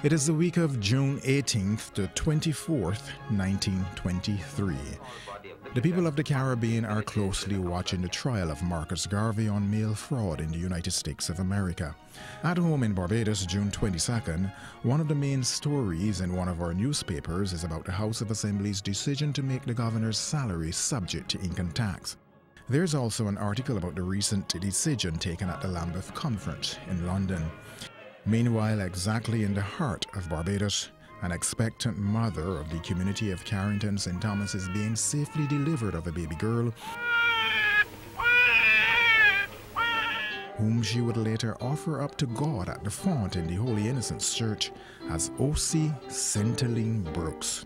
It is the week of June 18th to 24th, 1923. The people of the Caribbean are closely watching the trial of Marcus Garvey on mail fraud in the United States of America. At home in Barbados, June 22nd, one of the main stories in one of our newspapers is about the House of Assembly's decision to make the governor's salary subject to income tax. There's also an article about the recent decision taken at the Lambeth Conference in London. Meanwhile, exactly in the heart of Barbados, an expectant mother of the community of Carrington St. Thomas is being safely delivered of a baby girl whom she would later offer up to God at the font in the Holy Innocents Church as Ocie Springer Brooks.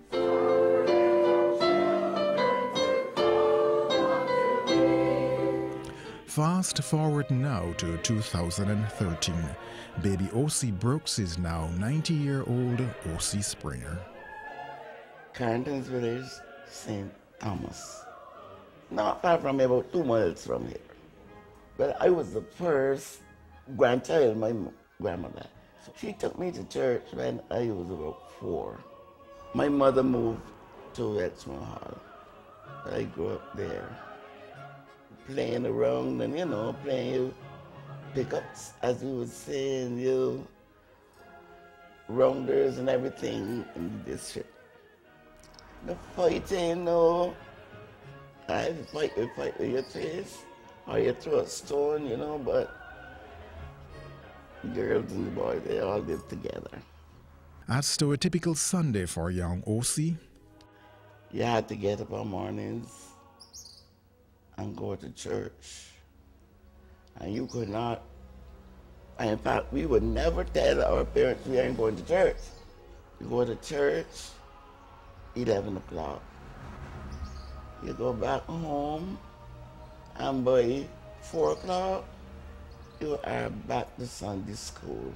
Fast forward now to 2013. Baby Ocie Brooks is now 90-year-old Ocie Springer. Carrington's village, St. Thomas. Not far from here, about 2 miles from here. But I was the first grandchild, my grandmother. So she took me to church when I was about 4. My mother moved to Exmouth Hall. I grew up there, playing around and, playing you pickups, as you would say, and you rounders and everything in the district. The fighting, I fight with your face, or you throw a stone, but the girls and the boys, they all live together. As to a typical Sunday for young Ocie, you had to get up on mornings and go to church. And you could not, and in fact, we would never tell our parents we ain't going to church. You go to church, 11 o'clock. You go back home, and by 4 o'clock, you are back to Sunday school.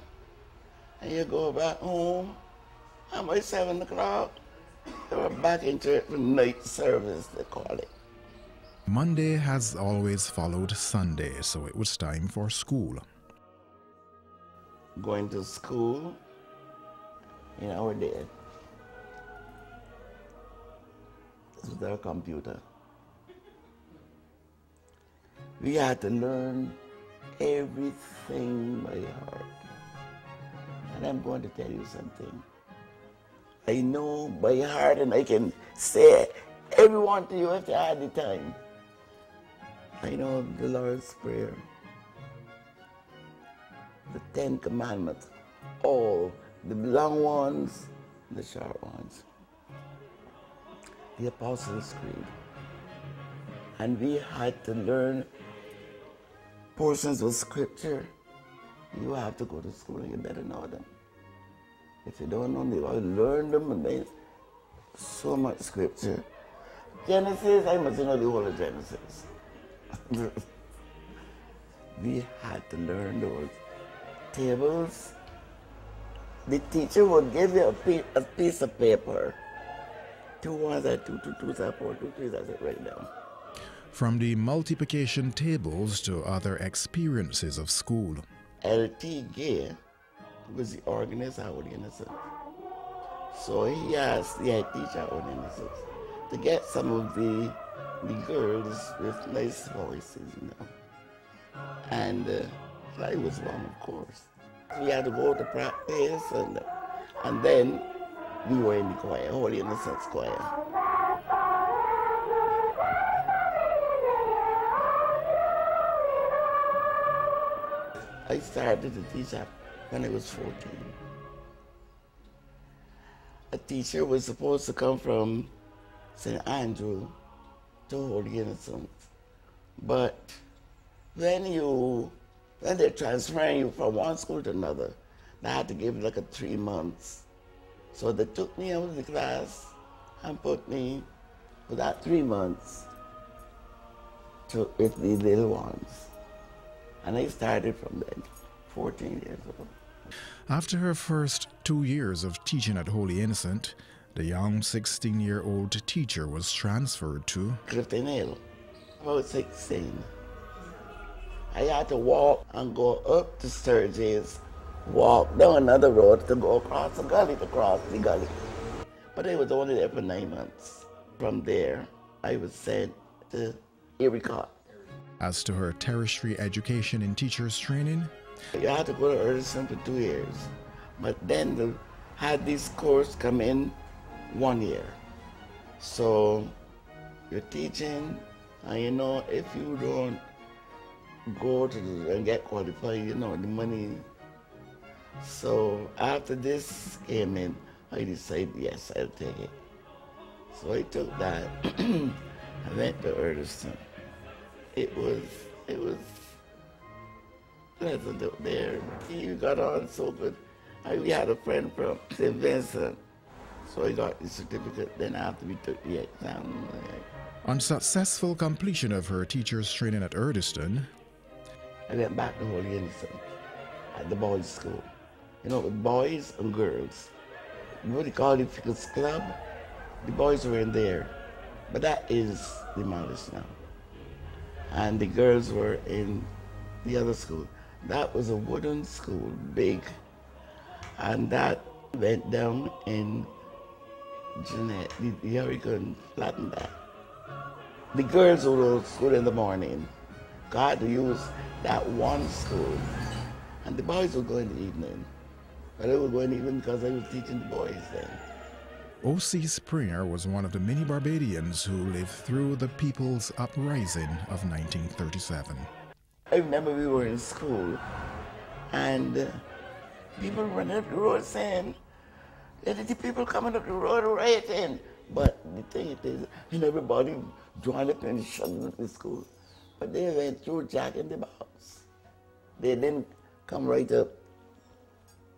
And you go back home, and by 7 o'clock, you are back in church for night service, they call it. Monday has always followed Sunday, so it was time for school. Going to school in our day. This was our computer. We had to learn everything by heart. And I'm going to tell you something. I know by heart and I can say everyone to you if I had the time. I know the Lord's Prayer, the 10 Commandments, all, the long ones, the short ones, the Apostles' Creed. And we had to learn portions of Scripture. You have to go to school and you better know them. If you don't know them, you got to learn them, and there's so much Scripture. Genesis, I must know the whole of Genesis. We had to learn those tables. The teacher would give you a piece of paper. 2 1s are 2, 2 2s are 4, 2 3s are right down. From the multiplication tables to other experiences of school. L.T. Gay was the organist at Holy Innocents. So he asked the head teacher at Holy Innocents to get some of the girls with nice voices, And I was one, of course. We had to go to practice, and then we were in the choir, Holy Innocents Choir. I started to teach when I was 14. A teacher was supposed to come from St. Andrew to Holy Innocents. But when they're transferring you from one school to another, they had to give like a 3 months. So they took me out of the class and put me for that 3 months with the little ones. And I started from then, 14 years old. After her first 2 years of teaching at Holy Innocent, the young 16-year-old teacher was transferred to Clifton Hill. I was 16. I had to walk and go up to Sturgis, walk down another road to go across the gully to cross the gully. But I was only there for 9 months. From there, I was sent to Ericott. As to her tertiary education in teachers training, You had to go to Erdison for 2 years. But then they had this course come in 1 year. So you're teaching, and you know, if you don't go and get qualified, you know, the money. So after this came in, I decided, yes, I'll take it. So I took that. I went to Erdison. It was pleasant up there. You got on so good. We had a friend from St. Vincent, so I got the certificate. Then after we took the exam. on successful completion of her teacher's training at Erdison, I went back to Holy Innocent at the boys' school. You know, with boys and girls. What they call the Fickles Club, the boys were in there. But that is demolished now. And the girls were in the other school. That was a wooden school, big. And that went down in Jeanette, the hurricane flattened that. The girls would go to school in the morning. God to use that one school. And the boys would go in the evening. But I would go in the evening because I was teaching the boys then. Ocie Springer was one of the many Barbadians who lived through the People's Uprising of 1937. I remember we were in school, and people running up the road saying, "There are the people coming up the road rioting." But the thing is, and everybody joined up and shut up the school. But they went through Jack in the Box. They didn't come right up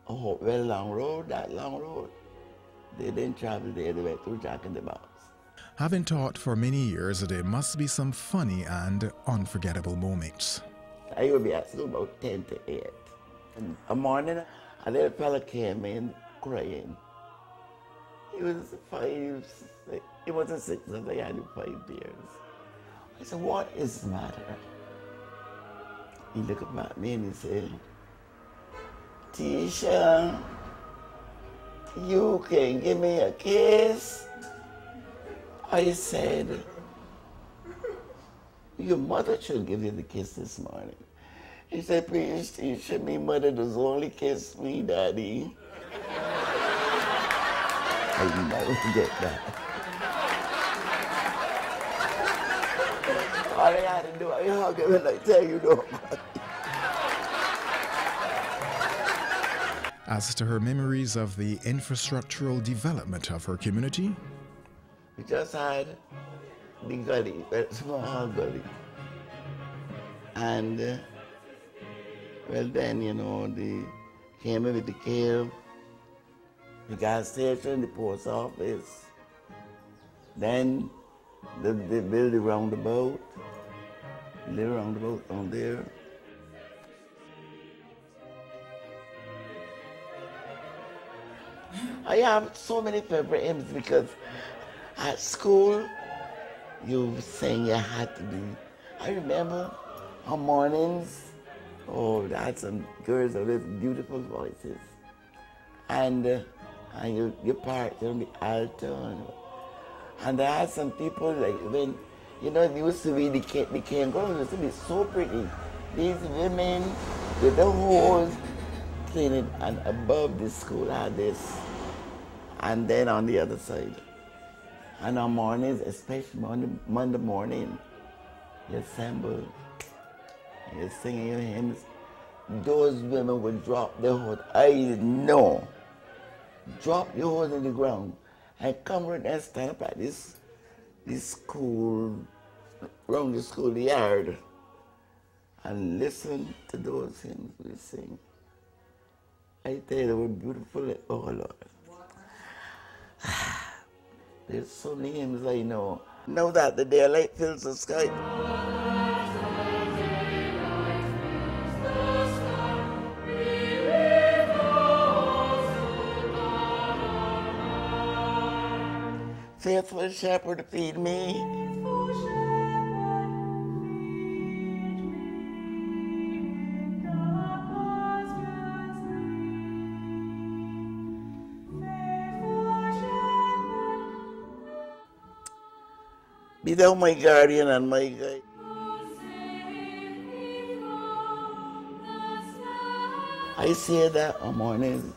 a very long road, that long road. They didn't travel there, they went through Jack in the Box. Having taught for many years, there must be some funny and unforgettable moments. I would be at school about 10 to 8. And a morning, a little fella came in crying. He was 5, 6, he wasn't 6, I think I had 5 years. I said, "What is the matter?" He looked up at me and he said, "Tisha, you can give me a kiss?" I said, "Your mother should give you the kiss this morning." He said, "Please, Tisha, my mother does only kiss me, Daddy." I never forget that. All I had to do, I hug him and I tell you, no. As to her memories of the infrastructural development of her community, We just had the gully, that small gully. And, well then, you know, they came in with the cave, the gas station, the post office. Then they built the roundabout, on there. I have so many favorite hymns because at school, you sang you had to be. I remember on mornings, oh, they had some girls with beautiful voices. And you parked on the alto. And they had some people, like, when, you know, it used to be the cane girls used to be so pretty. These women with the hose cleaning, and above the school had this. And then on the other side. And on mornings, especially Monday morning, you assemble, you're singing your hymns. Those women would drop their hose. I know. Drop your hose in the ground and come right and stand up at this school, around the school yard, and listen to those hymns we sing. I tell you, they were beautiful like, oh Lord. There's so many hymns I know. Know that the daylight fills the sky. Faithful shepherd, feed me. Be thou my guardian and my guide. I say that on morning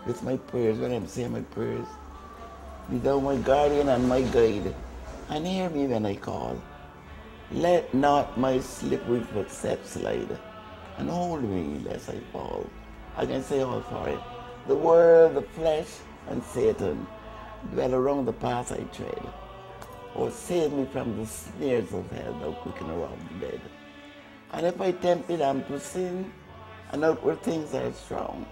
with my prayers, when I'm saying my prayers. Be thou my guardian and my guide, and hear me when I call. Let not my slippery footsteps slide, and hold me lest I fall. I can say all for it. The world, the flesh, and Satan dwell around the path I tread. Or save me from the snares of hell, thou quicken around the dead. And if I tempted am to sin, and outward things are strong,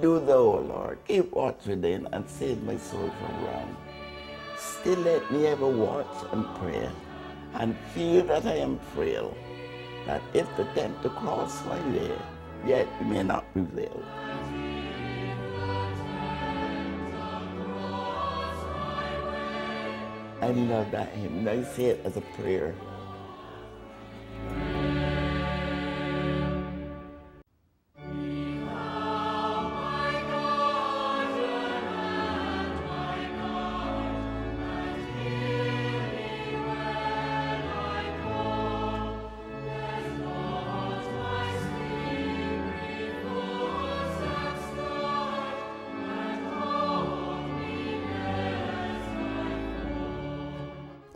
do thou, O Lord, keep watch within, and save my soul from wrong. Still let me ever watch and pray, and feel that I am frail, that if the attempt to cross my way, yet it may not prevail. I love that hymn. I say it as a prayer.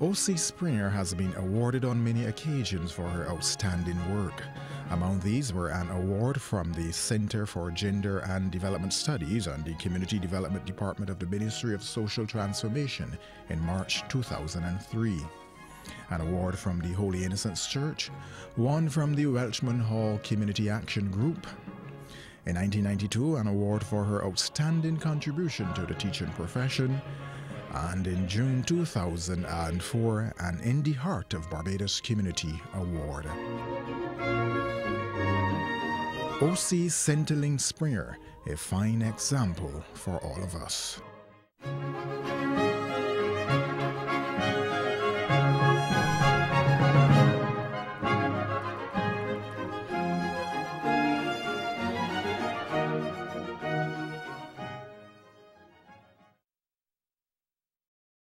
Ocie Springer has been awarded on many occasions for her outstanding work. Among these were an award from the Center for Gender and Development Studies and the Community Development Department of the Ministry of Social Transformation in March 2003. An award from the Holy Innocents Church, one from the Welchman Hall Community Action Group. In 1992, an award for her outstanding contribution to the teaching profession, and in June 2004, an In the Heart of Barbados Community Award. Ocie Springer, a fine example for all of us.